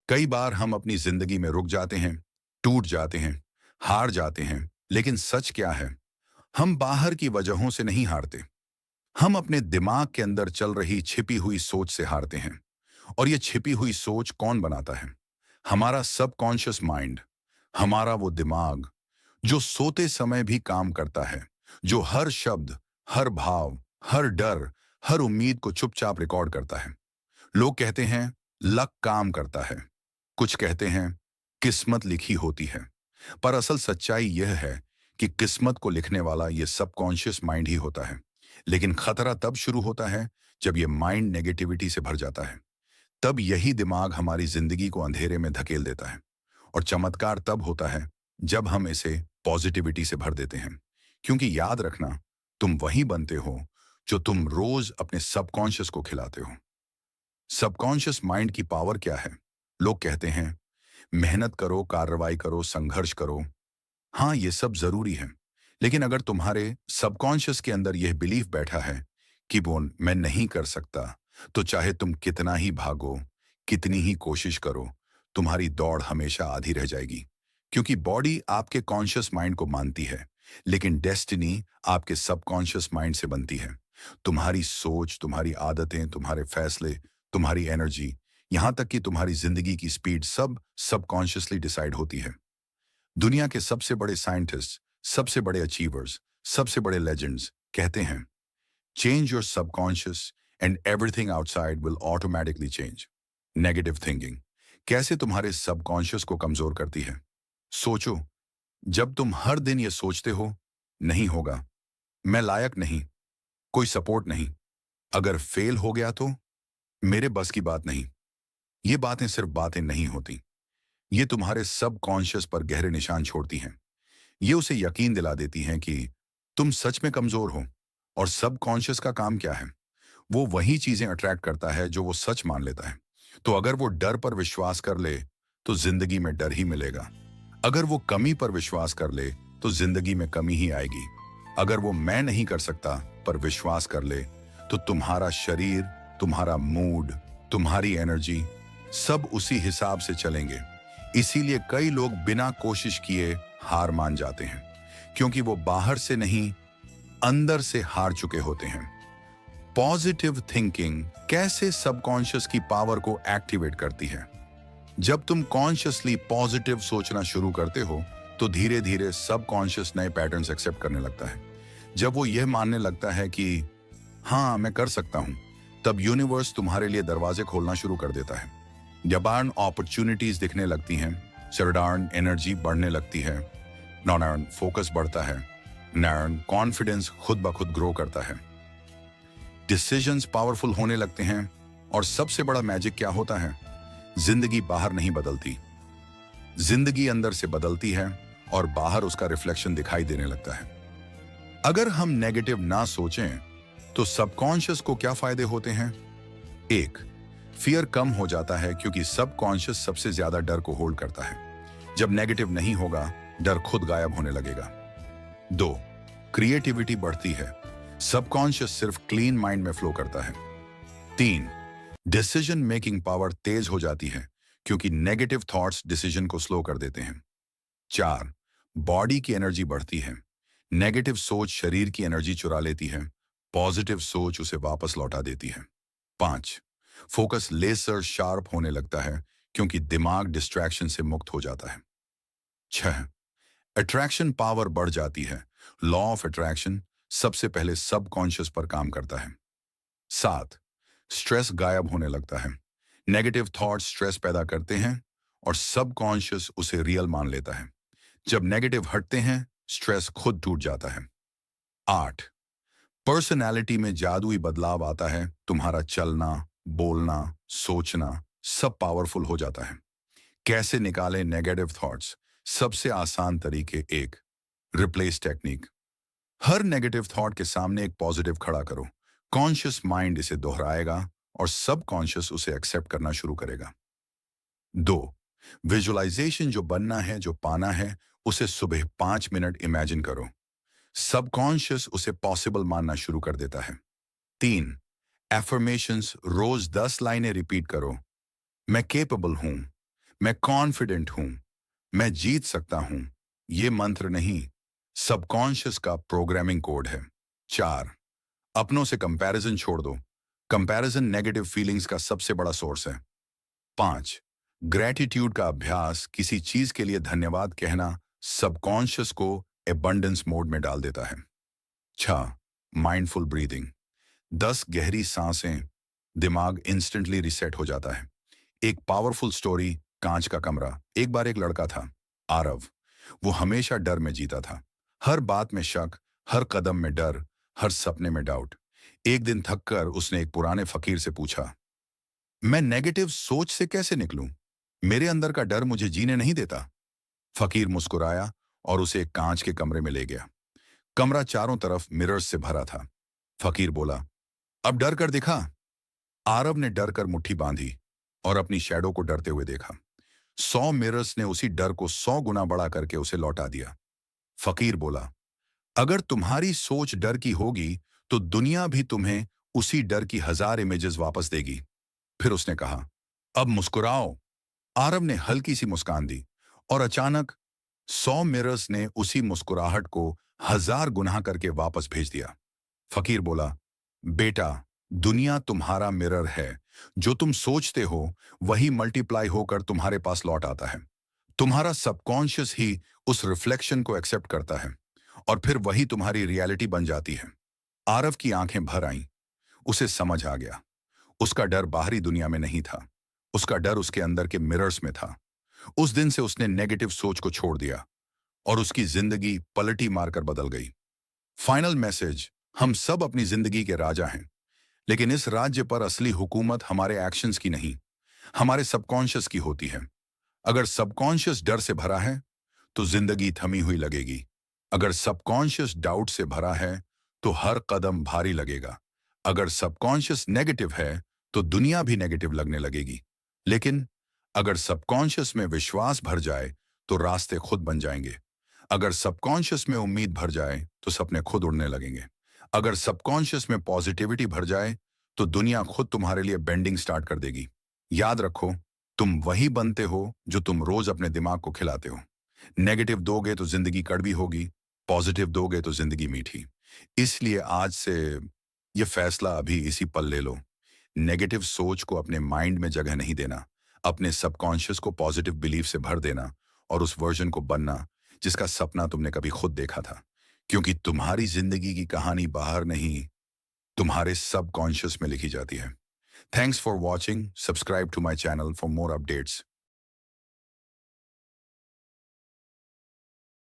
कई बार हम अपनी जिंदगी में रुक जाते हैं, टूट जाते हैं, हार जाते हैं, लेकिन सच क्या है? हम बाहर की वजहों से नहीं हारते। हम अपने दिमाग के अंदर चल रही छिपी हुई सोच से हारते हैं। और ये छिपी हुई सोच कौन बनाता है? हमारा सबकॉन्शियस माइंड, हमारा वो दिमाग जो सोते समय भी काम करता है, जो हर शब्द, हर भाव, हर डर, हर उम्मीद को चुपचाप रिकॉर्ड करता है। लोग कहते हैं लक काम करता है, कुछ कहते हैं किस्मत लिखी होती है। पर असल सच्चाई यह है कि किस्मत को लिखने वाला ये सबकॉन्शियस माइंड ही होता है। लेकिन खतरा तब शुरू होता है जब ये माइंड नेगेटिविटी से भर जाता है। तब यही दिमाग हमारी जिंदगी को अंधेरे में धकेल देता है। और चमत्कार तब होता है जब हम इसे पॉजिटिविटी से भर देते हैं। क्योंकि याद रखना, तुम वही बनते हो जो तुम रोज अपने सबकॉन्शियस को खिलाते हो। सबकॉन्शियस माइंड की पावर क्या है? लोग कहते हैं मेहनत करो, कार्रवाई करो, संघर्ष करो। हाँ, ये सब जरूरी है। लेकिन अगर तुम्हारे सबकॉन्शियस के अंदर यह बिलीफ बैठा है कि वो मैं नहीं कर सकता, तो चाहे तुम कितना ही भागो, कितनी ही कोशिश करो, तुम्हारी दौड़ हमेशा आधी रह जाएगी। क्योंकि बॉडी आपके कॉन्शियस माइंड को मानती है, लेकिन डेस्टिनी आपके सबकॉन्शियस माइंड से बनती है। तुम्हारी सोच, तुम्हारी आदतें, तुम्हारे फैसले, तुम्हारी एनर्जी, यहां तक कि तुम्हारी जिंदगी की स्पीड सब सबकॉन्शियसली डिसाइड होती है। दुनिया के सबसे बड़े साइंटिस्ट, सबसे बड़े अचीवर्स, सबसे बड़े लेजेंड्स कहते हैं change your subconscious and everything outside will automatically change. Negative thinking कैसे तुम्हारे सबकॉन्शियस को कमजोर करती है? सोचो, जब तुम हर दिन ये सोचते हो नहीं होगा, मैं लायक नहीं, कोई सपोर्ट नहीं, अगर फेल हो गया तो मेरे बस की बात नहीं, ये बातें सिर्फ बातें नहीं होती। ये तुम्हारे सबकॉन्शियस पर गहरे निशान छोड़ती हैं। ये उसे यकीन दिला देती हैं कि तुम सच में कमजोर हो। और सबकॉन्शियस का काम क्या है? वो वही चीजें अट्रैक्ट करता है जो वो सच मान लेता है। तो अगर वो डर पर विश्वास कर ले, तो जिंदगी में डर ही मिलेगा। अगर वो कमी पर विश्वास कर ले, तो जिंदगी में कमी ही आएगी। अगर वो मैं नहीं कर सकता पर विश्वास कर ले, तो तुम्हारा शरीर, तुम्हारा मूड, तुम्हारी एनर्जी सब उसी हिसाब से चलेंगे। इसीलिए कई लोग बिना कोशिश किए हार मान जाते हैं, क्योंकि वो बाहर से नहीं, अंदर से हार चुके होते हैं। पॉजिटिव थिंकिंग कैसे सबकॉन्शियस की पावर को एक्टिवेट करती है? जब तुम कॉन्शियसली पॉजिटिव सोचना शुरू करते हो, तो धीरे धीरे सबकॉन्शियस नए पैटर्न्स एक्सेप्ट करने लगता है। जब वो यह मानने लगता है कि हाँ, मैं कर सकता हूं, तब यूनिवर्स तुम्हारे लिए दरवाजे खोलना शुरू कर देता है। जबान अपॉर्चुनिटीज दिखने लगती हैं, सरडार्न एनर्जी बढ़ने लगती है, नॉन फोकस बढ़ता है, नॉन कॉन्फिडेंस खुद ब खुद ग्रो करता है, डिसीजंस पावरफुल होने लगते हैं। और सबसे बड़ा मैजिक क्या होता है? जिंदगी बाहर नहीं बदलती, जिंदगी अंदर से बदलती है, और बाहर उसका रिफ्लेक्शन दिखाई देने लगता है। अगर हम नेगेटिव ना सोचें, तो सबकॉन्शियस को क्या फायदे होते हैं? एक, फियर कम हो जाता है, क्योंकि सबकॉन्शियस सबसे ज्यादा डर को होल्ड करता है। जब नेगेटिव नहीं होगा, डर खुद गायब होने लगेगा। दो, क्रिएटिविटी बढ़ती है, सबकॉन्शियस सिर्फ क्लीन माइंड में फ्लो करता है। तीन, डिसीजन मेकिंग पावर तेज हो जाती है, क्योंकि नेगेटिव थॉट्स डिसीजन को स्लो कर देते हैं। चार, बॉडी की एनर्जी बढ़ती है, नेगेटिव सोच शरीर की एनर्जी चुरा लेती है, पॉजिटिव सोच उसे वापस लौटा देती है। पांच, फोकस लेजर शार्प होने लगता है, क्योंकि दिमाग डिस्ट्रैक्शन से मुक्त हो जाता है। छह, अट्रैक्शन पावर बढ़ जाती है, लॉ ऑफ अट्रैक्शन सबसे पहले सबकॉन्शियस पर काम करता है। सात, स्ट्रेस गायब होने लगता है, नेगेटिव थॉट्स स्ट्रेस पैदा करते हैं, और सबकॉन्शियस उसे रियल मान लेता है। जब नेगेटिव हटते हैं, स्ट्रेस खुद टूट जाता है। आठ, पर्सनैलिटी में जादुई बदलाव आता है, तुम्हारा चलना, बोलना, सोचना सब पावरफुल हो जाता है। कैसे निकालें नेगेटिव थॉट्स? सबसे आसान तरीके। एक, रिप्लेस टेक्निक। हर नेगेटिव थॉट के सामने एक पॉजिटिव खड़ा करो। कॉन्शियस माइंड इसे दोहराएगा, और सबकॉन्शियस उसे एक्सेप्ट करना शुरू करेगा। दो, विजुअलाइजेशन। जो बनना है, जो पाना है, उसे सुबह 5 मिनट इमेजिन करो। सबकॉन्शियस उसे पॉसिबल मानना शुरू कर देता है। तीन, एफर्मेशंस। रोज 10 लाइनें रिपीट करो। मैं केपेबल हूं, मैं कॉन्फिडेंट हूं, मैं जीत सकता हूं, ये मंत्र नहीं, सबकॉन्शियस का प्रोग्रामिंग कोड है। 4, अपनों से कंपैरिजन छोड़ दो। कंपैरिजन नेगेटिव फीलिंग्स का सबसे बड़ा सोर्स है। 5, ग्रेटिट्यूड का अभ्यास, किसी चीज के लिए धन्यवाद कहना सबकॉन्शियस को एबंडेंस मोड में डाल देता है। 6, माइंडफुल ब्रीदिंग, 10 गहरी सांसें, दिमाग इंस्टेंटली रिसेट हो जाता है। एक पावरफुल स्टोरी, कांच का कमरा। एक बार एक लड़का था, आरव। वो हमेशा डर में जीता था। हर बात में शक, हर कदम में डर, हर सपने में डाउट। एक दिन थककर उसने एक पुराने फकीर से पूछा, मैं नेगेटिव सोच से कैसे निकलूं? मेरे अंदर का डर मुझे जीने नहीं देता। फकीर मुस्कुराया और उसे एक कांच के कमरे में ले गया। कमरा चारों तरफ मिरर्स से भरा था। फकीर बोला, अब डर कर दिखा। आरव ने डर कर मुट्ठी बांधी और अपनी शैडो को डरते हुए देखा। 100 मिरर्स ने उसी डर को 100 गुना बड़ा करके उसे लौटा दिया। फकीर बोला, अगर तुम्हारी सोच डर की होगी तो दुनिया भी तुम्हें उसी डर की 1000 इमेजेस वापस देगी। फिर उसने कहा, अब मुस्कुराओ। आरव ने हल्की सी मुस्कान दी और अचानक 100 मिरर्स ने उसी मुस्कुराहट को 1000 गुना करके वापस भेज दिया। फकीर बोला, बेटा, दुनिया तुम्हारा मिरर है। जो तुम सोचते हो वही मल्टीप्लाई होकर तुम्हारे पास लौट आता है। तुम्हारा सबकॉन्शियस ही उस रिफ्लेक्शन को एक्सेप्ट करता है और फिर वही तुम्हारी रियलिटी बन जाती है। आरव की आंखें भर आईं। उसे समझ आ गया, उसका डर बाहरी दुनिया में नहीं था, उसका डर उसके अंदर के मिरर्स में था। उस दिन से उसने नेगेटिव सोच को छोड़ दिया और उसकी जिंदगी पलटी मारकर बदल गई। फाइनल मैसेज, हम सब अपनी जिंदगी के राजा हैं, लेकिन इस राज्य पर असली हुकूमत हमारे एक्शंस की नहीं, हमारे सबकॉन्शियस की होती है। अगर सबकॉन्शियस डर से भरा है तो जिंदगी थमी हुई लगेगी। अगर सबकॉन्शियस डाउट से भरा है तो हर कदम भारी लगेगा। अगर सबकॉन्शियस नेगेटिव है तो दुनिया भी नेगेटिव लगने लगेगी। लेकिन अगर सबकॉन्शियस में विश्वास भर जाए तो रास्ते खुद बन जाएंगे। अगर सबकॉन्शियस में उम्मीद भर जाए तो सपने खुद उड़ने लगेंगे। अगर सबकॉन्शियस में पॉजिटिविटी भर जाए तो दुनिया खुद तुम्हारे लिए बेंडिंग स्टार्ट कर देगी। याद रखो, तुम वही बनते हो जो तुम रोज अपने दिमाग को खिलाते हो। नेगेटिव दोगे तो जिंदगी कड़वी होगी, पॉजिटिव दोगे तो जिंदगी मीठी। इसलिए आज से ये फैसला अभी इसी पल ले लो। नेगेटिव सोच को अपने माइंड में जगह नहीं देना, अपने सबकॉन्शियस को पॉजिटिव बिलीफ से भर देना और उस वर्जन को बनना जिसका सपना तुमने कभी खुद देखा था। क्योंकि तुम्हारी जिंदगी की कहानी बाहर नहीं, तुम्हारे सबकॉन्शियस में लिखी जाती है। Thanks for watching. Subscribe to my channel for more updates.